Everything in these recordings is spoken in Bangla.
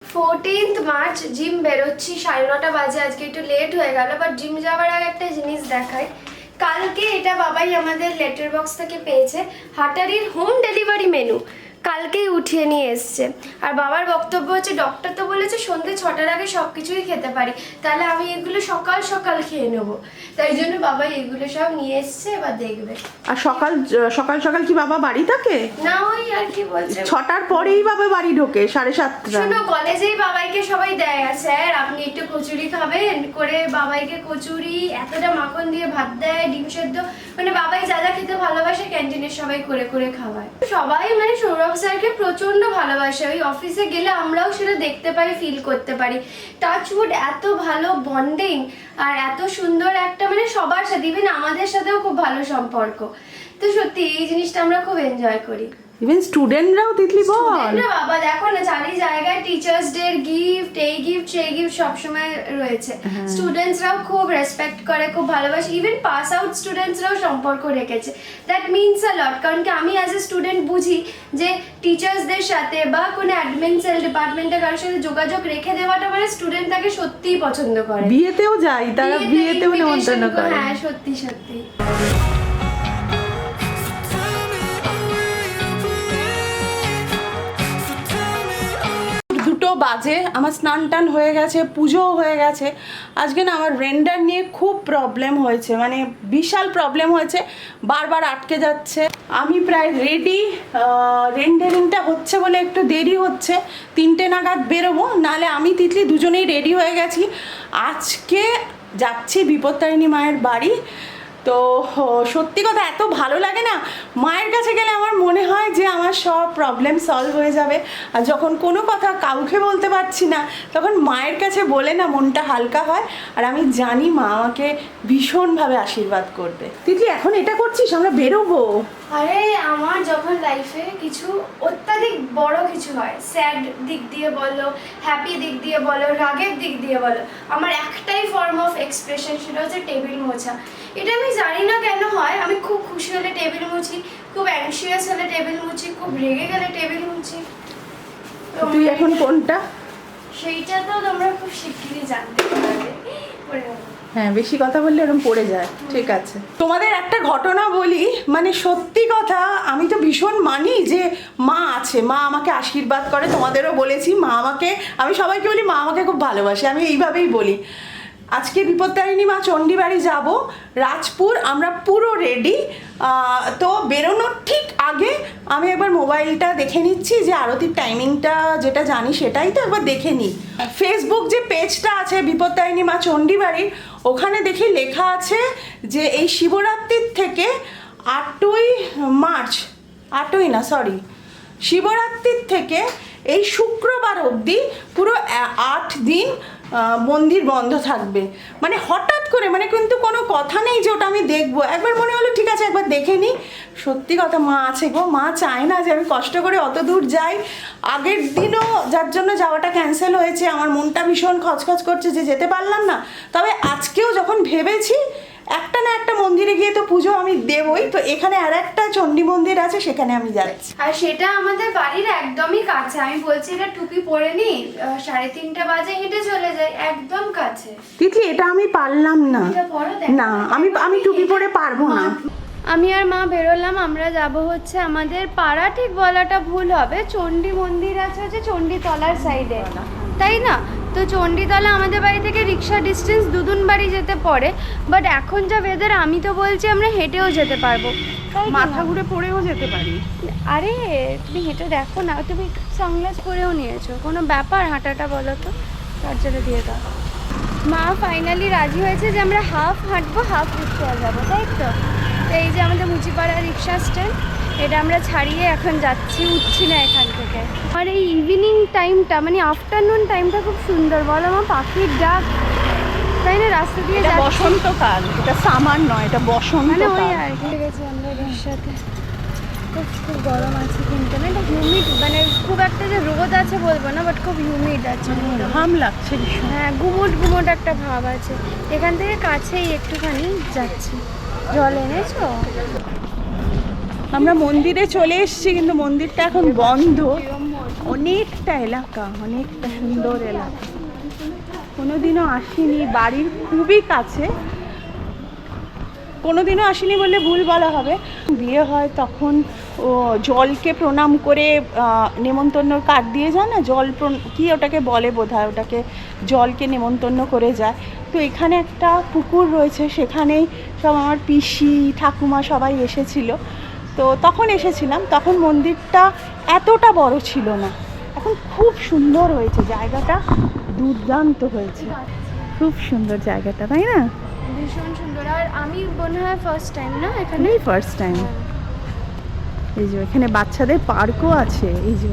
14th মার্চ জিম বেরোচ্ছি 9:30 বাজে। আজকে একটু লেট হয়ে গেল, বাট জিম যাওয়ার আগে একটা জিনিস দেখাই। কালকে এটা বাবাই আমাদের লেটার বক্স থেকে পেয়েছে, হাটারির হোম ডেলিভারি মেনু কালকেই উঠিয়ে নিয়ে এসছে। আর বাবার বক্তব্য হচ্ছে ডক্টর তো বলেছে সন্ধ্যে 6টার আগে সব কিছুই খেতে পারি, তাহলে আমি এগুলো সকাল সকাল খেয়ে নেবো। তাই জন্য বাবা এগুলো সব নিয়ে এসছে, এবার দেখবে। আর সকাল সকাল সকাল কি বাবা বাড়ি থাকে? না, ওই আর কি বলছে 6টার পরেই বাবা বাড়ি ঢোকে, 7:30। শোনো, কলেজেই বাবাইকে সবাই দেয়, আর স্যার আপনি একটু কচুরি খাবেন করে বাবাইকে কচুরি এতটা মাখন দিয়ে ভাত দেয়, ডিম সেদ্ধ, মানে বাবাই যা যা খেতে ভালোবাসে ক্যান্টিনের সবাই করে করে খাওয়ায়। সবাই মানে সৌরভ স্যারকে প্রচন্ড ভালোবাসে, ওই অফিসে গেলে আমরাও সেটা দেখতে পাই, ফিল করতে পারি। টাচউড এত ভালো বন্ডিং আর এত সুন্দর একটা মানে সবার সাথে, ইভেন আমাদের সাথেও খুব ভালো সম্পর্ক। তো সত্যি এই জিনিসটা আমরা খুব এনজয় করি। ইভেন স্টুডেন্টরাও তিতলি বল, স্টুডেন্টরা বাবা দেখো না, চারি জায়গায় টিচার্স ডে গিফট, এই গিফট সেই গিফট সবসময় রয়েছে। স্টুডেন্টসরাও খুব রেসপেক্ট করে, খুব ভালোবাসে। ইভেন পাস আউট স্টুডেন্টসরাও সম্পর্ক রেখেছে। দ্যাট মিনস আ লট, কারণ কি আমি অ্যাজ এ স্টুডেন্ট বুঝি যে টিচার্সদের সাথে বা কোনো অ্যাডমিন সেল ডিপার্টমেন্টে কারোর সাথে যোগাযোগ রেখে দেওয়াটা মানে স্টুডেন্ট তাকে সত্যিই পছন্দ করে। বিয়েতেও যাই, তারা বিয়েতেও নিমন্ত্রণ করে। হ্যাঁ, সত্যি সত্যি। বাজে, আমার স্নান টান হয়ে গেছে, পুজোও হয়ে গেছে। আজকে না আমার রেন্ডার নিয়ে খুব প্রবলেম হয়েছে, মানে বিশাল প্রবলেম হয়েছে, বারবার আটকে যাচ্ছে। আমি প্রায় রেডি, রেন্ডারিংটা হচ্ছে বলে একটু দেরি হচ্ছে, 3টে নাগাদ বেরোবো, নাহলে আমি তিতলি দুজনেই রেডি হয়ে গেছি। আজকে যাচ্ছি বিপত্তারিণী মায়ের বাড়ি। তো সত্যি কথা এত ভালো লাগে না, মায়ের কাছে গেলে আমার মনে হয় যে আমার সব প্রবলেম সলভ হয়ে যাবে। আর যখন কোনো কথা কাউকে বলতে পারছি না, তখন মায়ের কাছে বলে না মনটা হালকা হয়। আর আমি জানি মা আমাকে ভীষণভাবে আশীর্বাদ করবে। তিতলি এখন এটা করছিস, আমরা বেরোবো। আরে আমার যখন লাইফে কিছু অত্যাধিক বড় কিছু হয়, স্যাড দিক দিয়ে বলো, হ্যাপি দিক দিয়ে বলো, রাগের দিক দিয়ে বলো, আমার একটাই ফর্ম অফ এক্সপ্রেশন, সেটা হচ্ছে টেবিল মোছা। এটা আমি জানি না কেন হয়, আমি খুব খুশি হলে টেবিল মুছি, খুব অ্যাংশিয়াস হলে টেবিল মুছি, খুব রেগে গেলে টেবিল মুছি। তুই এখন কোনটা? সেইটা তো তোমরা খুব শিগগিরই জানতে পারবে। হ্যাঁ, বেশি কথা বললে এরকম পড়ে যায়। ঠিক আছে, তোমাদের একটা ঘটনা বলি, মানে সত্যি কথা, আমি তো ভীষণ মানি যে মা আছে, মা আমাকে আশীর্বাদ করে। তোমাদেরও বলেছি মা আমাকে, আমি সবাইকে বলি মা আমাকে খুব ভালোবাসে, আমি এইভাবেই বলি। আজকে বিপত্তারিণী মা চণ্ডীবাড়ি যাব, রাজপুর, আমরা পুরো রেডি। তো বেরোনোর ঠিক আগে আমি একবার মোবাইলটা দেখে নিচ্ছি যে আরতির টাইমিংটা যেটা জানি সেটাই তো একবার দেখে নিই। ফেসবুক যে পেজটা আছে বিপত্তারিণী মা চণ্ডীবাড়ির, ওখানে দেখি লেখা আছে যে এই শিবরাত্রির থেকে 8ই মার্চ, 8ই না সরি, শিবরাত্রির থেকে এই শুক্রবার অবধি পুরো 8 দিন মন্দির বন্ধ থাকবে। মানে হঠাৎ করে, মানে কিন্তু কোনো কথা নেই যে ওটা আমি দেখবো, একবার মনে হলো ঠিক আছে একবার দেখে নিই। সত্যি কথা, মা আছে গো, মা চায় না যে আমি কষ্ট করে অত দূর যাই। আগের দিনও যার জন্য যাওয়াটা ক্যান্সেল হয়েছে, আমার মনটা ভীষণ খচখচ করছে যে যেতে পারলাম না। তবে আজকেও যখন ভেবেছি একটা না একটা মন্দিরে গিয়ে তো পুজো আমি দেবই, তো এখানে আর একটা চণ্ডী মন্দির আছে, সেখানে আমি যাচ্ছি। আর সেটা আমাদের বাড়ির একদমই কাছে। আমি বলছি এটা টুপি পরে নি, 3:30 বাজে হেঁটে চলে যাই, একদম কাছে। তিতলি এটা আমি পারলাম না, না আমি টুপি পরে পারবো না। আমি আর মা বেরোলাম, আমরা যাব হচ্ছে আমাদের পাড়া, ঠিক বলাটা ভুল হবে, চণ্ডী মন্দির আছে হচ্ছে চণ্ডীতলার সাইডে, তাই না? তো চণ্ডীতলা আমাদের বাড়ি থেকে রিক্সা ডিস্টেন্স দুদুন বাড়ি যেতে পড়ে, বাট এখন যা ওয়েদার আমি তো বলছি আমরা হেঁটেও যেতে পারবো, মাথা ঘুরে পড়েও যেতে পারি। আরে তুমি হেঁটে দেখো না, তুমি সানগ্লাস পরেও নিয়েছো, কোনো ব্যাপার হাঁটাটা বলো তো? দরজাটা দিয়ে দাও। মা ফাইনালি রাজি হয়েছে যে আমরা হাফ হাঁটবো, হাফ রিক্সা যাবো, তাই তো? এই যে আমাদের মুচিপাড়া রিক্সা স্ট্যান্ড, এটা আমরা ছাড়িয়ে এখন যাচ্ছি, উঠছি না এখান থেকে। আর এই ইভিনিং টাইমটা মানে আফটারনুন টাইমটা খুব সুন্দর, বলো মা, পাখির ডাক, তাই না? রাস্তা দিয়ে এটা বসন্তকাল, এটা সামার নয়, এটা বসন্তকাল। মানে ওই আর কি গেছি আমরা রিক্সাতে। খুব গরম আছে কিন্তু না, এটা হিউমিড, মানে খুব একটা যে রোদ আছে বলবো না, বাট খুব হিউমিড আছে, ঘাম লাগছে ভীষণ। হ্যাঁ, গুমোট গুমোট একটা ভাব আছে। এখান থেকে কাছেই একটুখানি যাচ্ছি। জল এনেছো? আমরা মন্দিরে চলে এসেছি, কিন্তু মন্দিরটা এখন বন্ধ। অনেকটা এলাকা, অনেকটা সুন্দর এলাকা। কোনোদিনও আসিনি, বাড়ির খুবই কাছে। কোনোদিনও আসিনি বললে ভুল বলা হবে। বিয়ে হয় তখন ও জলকে প্রণাম করে নেমন্তন্নর কার্ড দিয়ে যায় না, কি ওটাকে বলে বোধহয়, ওটাকে জলকে নেমন্তন্ন করে যায়। তো এখানে একটা পুকুর রয়েছে, সেখানেই সব আমার পিসি ঠাকুমা সবাই এসেছিল। তো তখন এসেছিলাম, তখন মন্দিরটা এতটা বড় ছিল না। এখন খুব সুন্দর হয়েছে, জায়গাটা দুর্দান্ত হয়েছে, খুব সুন্দর জায়গাটা, তাই না? ভীষণ সুন্দর। আর আমি মনে হয় ফার্স্ট টাইম না এখানে। First time. এই যে এখানে বাচ্চাদের পার্কও আছে। এই যে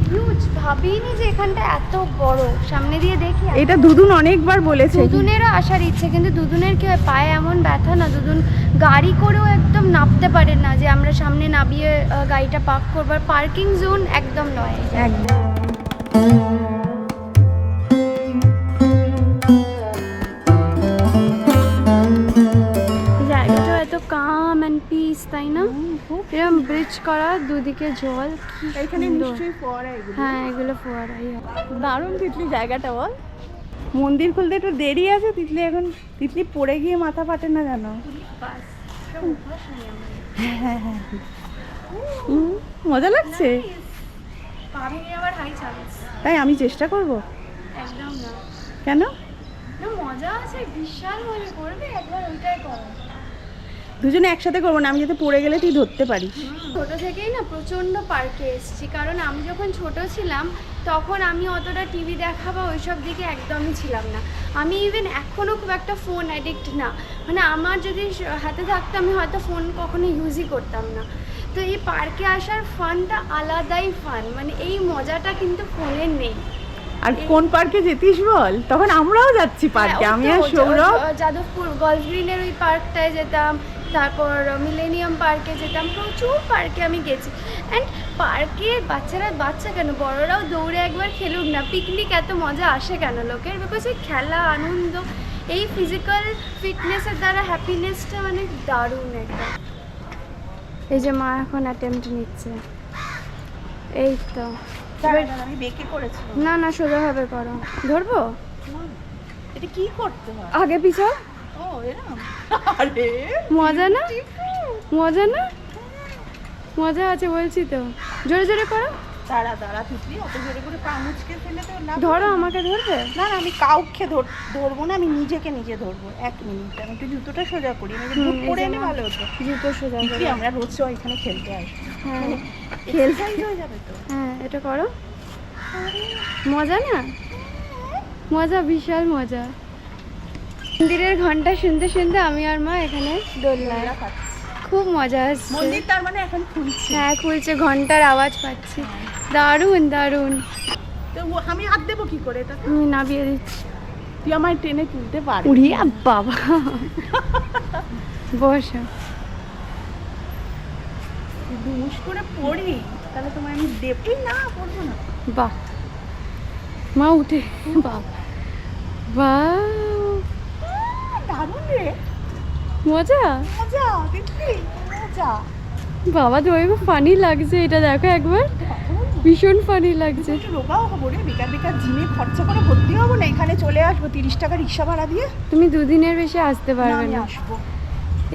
হিউজ, ভাবিনি যে এখানটা এত বড়। সামনে দিয়ে দেখি। এটা দুদুন অনেকবার বলেছে। দুদুনেরও আসার ইচ্ছে, কিন্তু দুদুনের কি হয়, পায়ে এমন ব্যথা না, দুদুন গাড়ি করেও একদম নামতে পারে না, যে আমরা সামনে নামিয়ে গাড়িটা পার্ক করবার পার্কিং জোন একদম নয়। একদম। জায়গাটা এত কাম অ্যান্ড পিস, তাই না? এরকম ব্রিজ করা, দুদিকে জল, কি এখানে সুন্দর। নিশ্চয়ই ফোয়ারা এগুলো। হ্যাঁ, এগুলো ফোয়ারাই হয়। দারুণ তিতলি জায়গাটা, বল। মন্দির খুলতে একটু দেরি আছে। তিতলি এখন পড়ে গিয়ে মাথা ফাটে না জানো। হ্যাঁ হ্যাঁ হ্যাঁ, মজা লাগছে। তাই আমি চেষ্টা করব। একদম না, কেন? মজা আছে, বিশাল মজা করবে, একবার ওইটাই করো। দুজনে একসাথে করবো না, আমি যাতে পড়ে গেলে তুই ধরতে পারিস। ছোট থেকেই না প্রচণ্ড পার্কে এসেছি, কারণ আমি যখন ছোট ছিলাম তখন আমি অতটা টিভি দেখা বা ওইসব দিকে একদমই ছিলাম না। আমি ইভেন এখনও খুব একটা ফোন অ্যাডিক্ট না, মানে আমার যদি হাতে থাকতো আমি হয়তো ফোন কখনো ইউজই করতাম না। তো এই পার্কে আসার ফানটা আলাদাই ফান, মানে এই মজাটা কিন্তু ফোনের নেই। আর কোন পার্কে যেতিস বল? তখন আমরাও যাচ্ছি পার্কে, আমি আর সৌরভ। যাদবপুর গলফ গ্রিনের ওই পার্কটায় যেতাম, তারপর মিলেনিয়াম পার্কে যেতাম, প্রচুর পার্কে আমি গেছি। অ্যান্ড পার্কে বাচ্চা কেন, বড়রাও দৌড়ে একবার খেলুক না, পিকনিক এত মজা আসে কেন লোকের? বিকজ এই খেলা, আনন্দ, এই ফিজিক্যাল ফিটনেসের দ্বারা হ্যাপিনেসটা মানে দারুণ একটা। এই যে মা এখন অ্যাটেম্প্ট নিচ্ছে, এই তো। আমি বেঁকে করেছি। না না, সোজাভাবে করো। ধরবো? এটা কি করতে হয়? আগে পিছা। ও এরকম। আরে মজা না? মজা না? মজা আছে বলছি তো, জোরে জোরে করো। দাঁড়া তিতলি, অত জোরে করে পা মুচকে ফেলে তো না। ধরো, আমাকে ধরবে? না না, আমি কাউকে ধরবো না, আমি নিজেকে নিজে ধরবো। 1 মিনিট, আমি একটু জুতোটা সোজা করি। আমি বুট পরে এলে ভালো হতো। জুতো সোজা তিতলি, করো। আমরা রোজ এখানে খেলতে আসি। হ্যাঁ, খেলতে হয়ে যাবে তো। হ্যাঁ, এটা করো। মজা না? মজা, বিশাল মজা। মন্দিরের ঘন্টা শুনতে শুনতে আমি আর মা এখানে দোলনায়, খুব মজা আসছে। মন্দির তার মানে এখন খুলছে। হ্যাঁ, খুলছে, ঘন্টার আওয়াজ পাচ্ছি। দারুণ দারুণ। তো আমি হাত দেবো কি করে? এটা আমি নামিয়ে দিচ্ছি। তুই আমায় টেনে তুলতে পারবি? উড়িয়া বাবা। বসো। দুমুশ করে পড়ি, তাহলে তোমায় আমি দেবই না, পড়বো না। বাহ, মা উঠে। বাহ বাহ, দারুণ রে, মজা। মজা তিতলি, মজা। বাবা, তোমার খুব ফানি লাগছে, এটা দেখো একবার, ভীষণ ফানি লাগছে। একটু রোগাও হবো রে, বেকার জিমে খরচা করে ভর্তি হবো না, এখানে চলে আসবো 30 টাকা রিক্সা ভাড়া দিয়ে। তুমি দুদিনের বেশি আসতে পারবে আমি না। আসবো।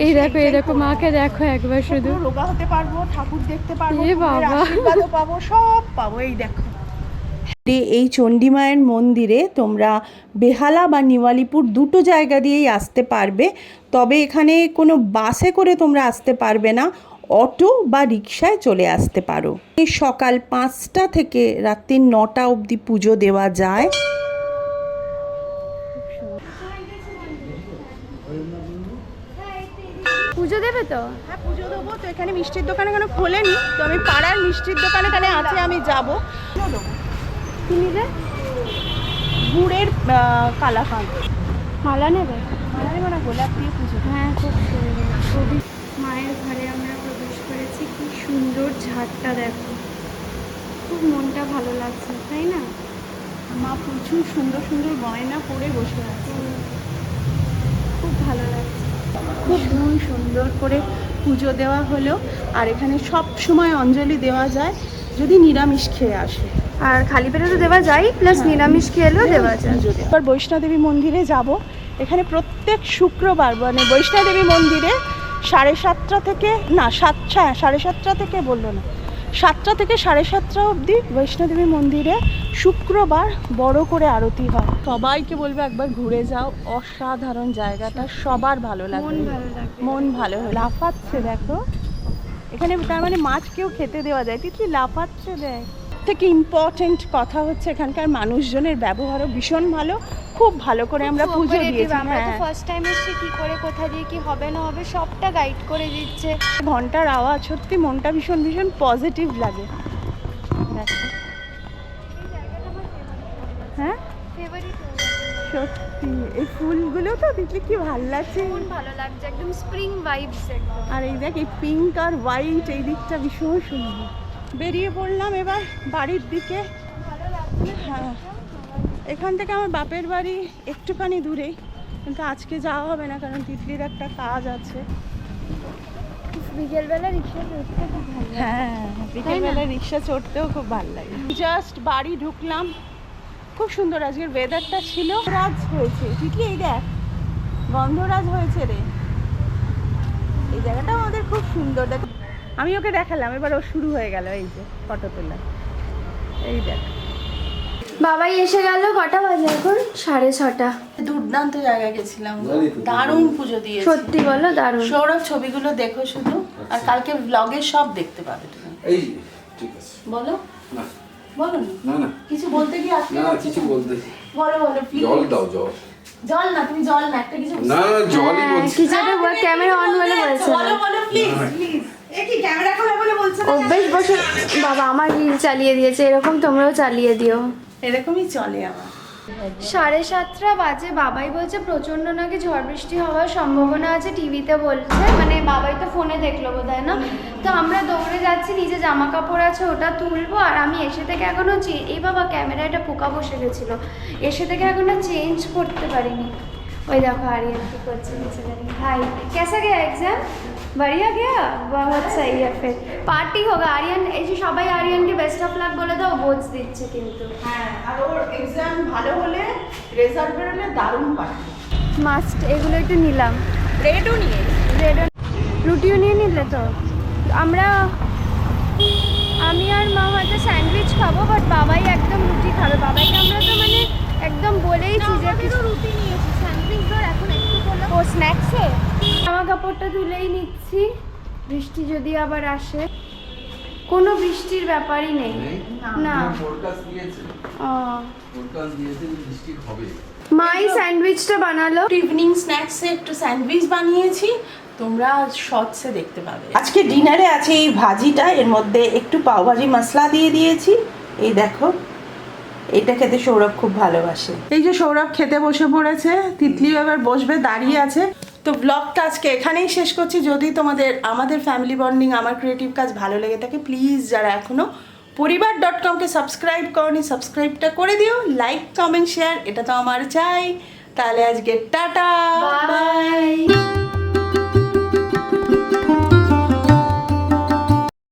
এই দেখো, এই দেখো, মাকে দেখো একবার শুধু। পুরো রোগা হতে পারবো, ঠাকুর দেখতে পারবো, এ বাবা। ঠাকুরের আশীর্বাদও পাবো, সব পাবো। এই দেখো, এই চণ্ডী মায়ের মন্দিরে তোমরা বেহালা বা নিওয়ালিপুর দুটো জায়গা দিয়েই আসতে পারবে। তবে এখানে কোনো বাসে করে তোমরা আসতে পারবে না, অটো বা রিকশায় চলে আসতে পারো। এই সকাল 5টা থেকে রাত্রি 9টা অবধি পুজো দেওয়া যায়। পুজো দেবে তো? হ্যাঁ, পুজো দেবো তো। এখানে মিষ্টির দোকান এখানে খোলেনি, তো আমি পাড়ার মিষ্টির দোকান এখানে আছে, আমি যাবো। কি নিলে? গুড়ের কালাকাঁদ। মালা নেবে? মালা নেবো না, গোলাপ দিয়ে পুজো। হ্যাঁ, খুব সুন্দর, খুবই। মায়ের ঘরে আমরা প্রবেশ করেছি, কি সুন্দর ঝাড়টা দেখো, খুব মনটা ভালো লাগছে, তাই না? মা প্রচুর সুন্দর সুন্দর গয়না পরে বসে আছে, খুব ভালো লাগছে। খুব সুন্দর করে পুজো দেওয়া হলো। আর এখানে সব সময় অঞ্জলি দেওয়া যায়, যদি নিরামিষ খেয়ে আসে। আর খালি পেটে তো দেওয়া যায়, প্লাস নিরামিষ খেলেও দেওয়া যায়। এবার বৈষ্ণোদেবী মন্দিরে যাব। এখানে প্রত্যেক শুক্রবার মানে বৈষ্ণোদেবী মন্দিরে 7:30 থেকে না 7:30 থেকে বললো না 7টা থেকে 7:30 অবধি বৈষ্ণোদেবী মন্দিরে শুক্রবার বড় করে আরতি হয়। সবাইকে বলবো একবার ঘুরে যাও, অসাধারণ জায়গাটা, সবার ভালো লাগবে, মন ভালো লাগবে। মন ভালো হয়ে লাফাচ্ছে দেখো। এখানে তার মানে মাছ কেউ খেতে দেওয়া যায়, তিতলি লাফাচ্ছে দেখ। থেকে ইম্পর্টেন্ট কথা হচ্ছে এখানকার মানুষজনের ব্যবহারও ভীষণ ভালো, খুব ভালো করে আমরা পুজো দিয়েছি। আমরা তো হ্যাঁ, ফার্স্ট টাইম এসেছি, কি করে কোথা দিয়ে কি হবে না হবে সবটা গাইড করে দিচ্ছে। ঘন্টার আওয়াজ সত্যি মনটা ভীষণ ভীষণ পজিটিভ লাগে। দেখো। হ্যাঁ সত্যি এই ফুলগুলো তো দেখলে কি ভালো লাগছে, মন ভালো লাগছে, একদম স্প্রিং ভাইবস একদম। আর এই দেখ এই পিঙ্ক আর হোয়াইট এই দিকটা ভীষণ সুন্দর। বেরিয়ে পড়লাম এবার বাড়ির দিকে। হ্যাঁ, এখান থেকে আমার বাপের বাড়ি একটুখানি দূরেই, কিন্তু আজকে যাওয়া হবে না কারণ তিতলির একটা কাজ আছে। বিকেলবেলা রিক্সা চড়তে খুব ভালো লাগে। হ্যাঁ, বিকেলবেলা রিক্সা চড়তেও খুব ভালো লাগে। জাস্ট বাড়ি ঢুকলাম, খুব সুন্দর আজকের ওয়েদারটা ছিল। রাজ হয়েছে তিতলি, এই দেখ গন্ধরাজ হয়েছে রে, এই জায়গাটা আমাদের খুব সুন্দর। দেখ আমি ওকে দেখালাম, এবার ও শুরু হয়ে গেল এই যে ফটো তোলা। এই দেখ বাবাই এসে গেল, কটা বাজে এখন? 6:30। দুর্দান্ত জায়গায় গেছিলাম, দারুণ পুজো দিয়ে। সত্যি বলো দারুণ। সৌরভ ছবিগুলো দেখো শুধু, আর কালকে ব্লগে সব দেখতে পাবে তুমি। এই ঠিক আছে, বলো না বলো না না কিছু বলতে কি আজকে না কিছু বলতে, বলো বলো প্লিজ। জল দাও জল। জল না, তুমি জল না, একটা কিছু না জলই বলছি। কিছু একটা ক্যামেরা অন হলে বলছে বলো বলো প্লিজ প্লিজ। এ কি ক্যামেরা খোলা বলে বলছে না? অভ্যেস বসে বাবা আমার রিল চালিয়ে দিয়েছে, এরকম তোমরাও চালিয়ে দিও। এরকমই চলে আমার। 7:30 বাজে। বাবাই বলছে প্রচন্ড নাকি ঝড় বৃষ্টি হওয়ার সম্ভাবনা আছে, টিভিতে বলছে, মানে বাবাই তো ফোনে দেখলো বোধহয় না। তো আমরা দৌড়ে যাচ্ছি, নিচে জামা কাপড় আছে ওটা তুলবো, আর আমি এসে থেকে এখনো এই বাবা ক্যামেরাটা পোকা বসে গেছিলো, এসে থেকে এখনো চেঞ্জ করতে পারিনি। ওই দেখো আরিয়ান কি করছে নিচে দাঁড়িয়ে। হাই, कैसा गया एग्जाम? बढ़िया गया, बहुत सही है। फिर पार्टी होगा आर्यन, এই যে সবাই আরিয়ানকে বেস্ট অফ লাক বলে দাও, বোঝ দিচ্ছে কিন্তু। হ্যাঁ, আর ওর এক্সাম ভালো হলে রেজাল্ট বেরোলে দারুণ পাবে। মাস্ট এগুলো একটু নিলাম, ব্রেডও নিয়ে ব্রেড রুটিও নিয়ে নিলে তো। আমি আর মা হয়তো স্যান্ডউইচ খাবো, বাট বাবাই একদম রুটি খাবে। বাবাইকে আমরা তো মানে একদম বলেইছি যে কিছু রুটি নিয়েছি, স্যান্ডউইচ ধর এখন একটু করলাম। ও স্ন্যাক্সে জামা কাপড়টা তুলেই নিচ্ছি, বৃষ্টি যদি আবার আসে। কোনো বৃষ্টির ব্যাপারই নেই না। ফোরকাস্ট দিয়েছে, ও ফোরকাস্ট দিয়েছে বৃষ্টি হবে। মাই স্যান্ডউইচটা বানালো। ইভিনিং স্ন্যাক্সে একটু স্যান্ডউইচ বানিয়েছি, তোমরা শর্টসে দেখতে পাবে। আজকে ডিনারে আছে এই ভাজিটা, এর মধ্যে একটু পাওভাজি মশলা দিয়ে দিয়েছি। এই দেখো, এটা খেতে সৌরভ খুব ভালোবাসে। এই যে সৌরভ খেতে বসে পড়েছে, তিতলিও এবার বসবে, দাঁড়িয়ে আছে। তো ব্লগটা আজকে এখানেই শেষ করছি। যদি তোমাদের আমাদের ফ্যামিলি বন্ডিং, আমার ক্রিয়েটিভ কাজ ভালো লেগে থাকে, প্লিজ যারা এখনও পরিবার.com-কে সাবস্ক্রাইব করনি, সাবস্ক্রাইবটা করে দিও। লাইক কমেন্ট শেয়ার এটা তো আমার চাই। তাহলে আজকে টাটা বাই।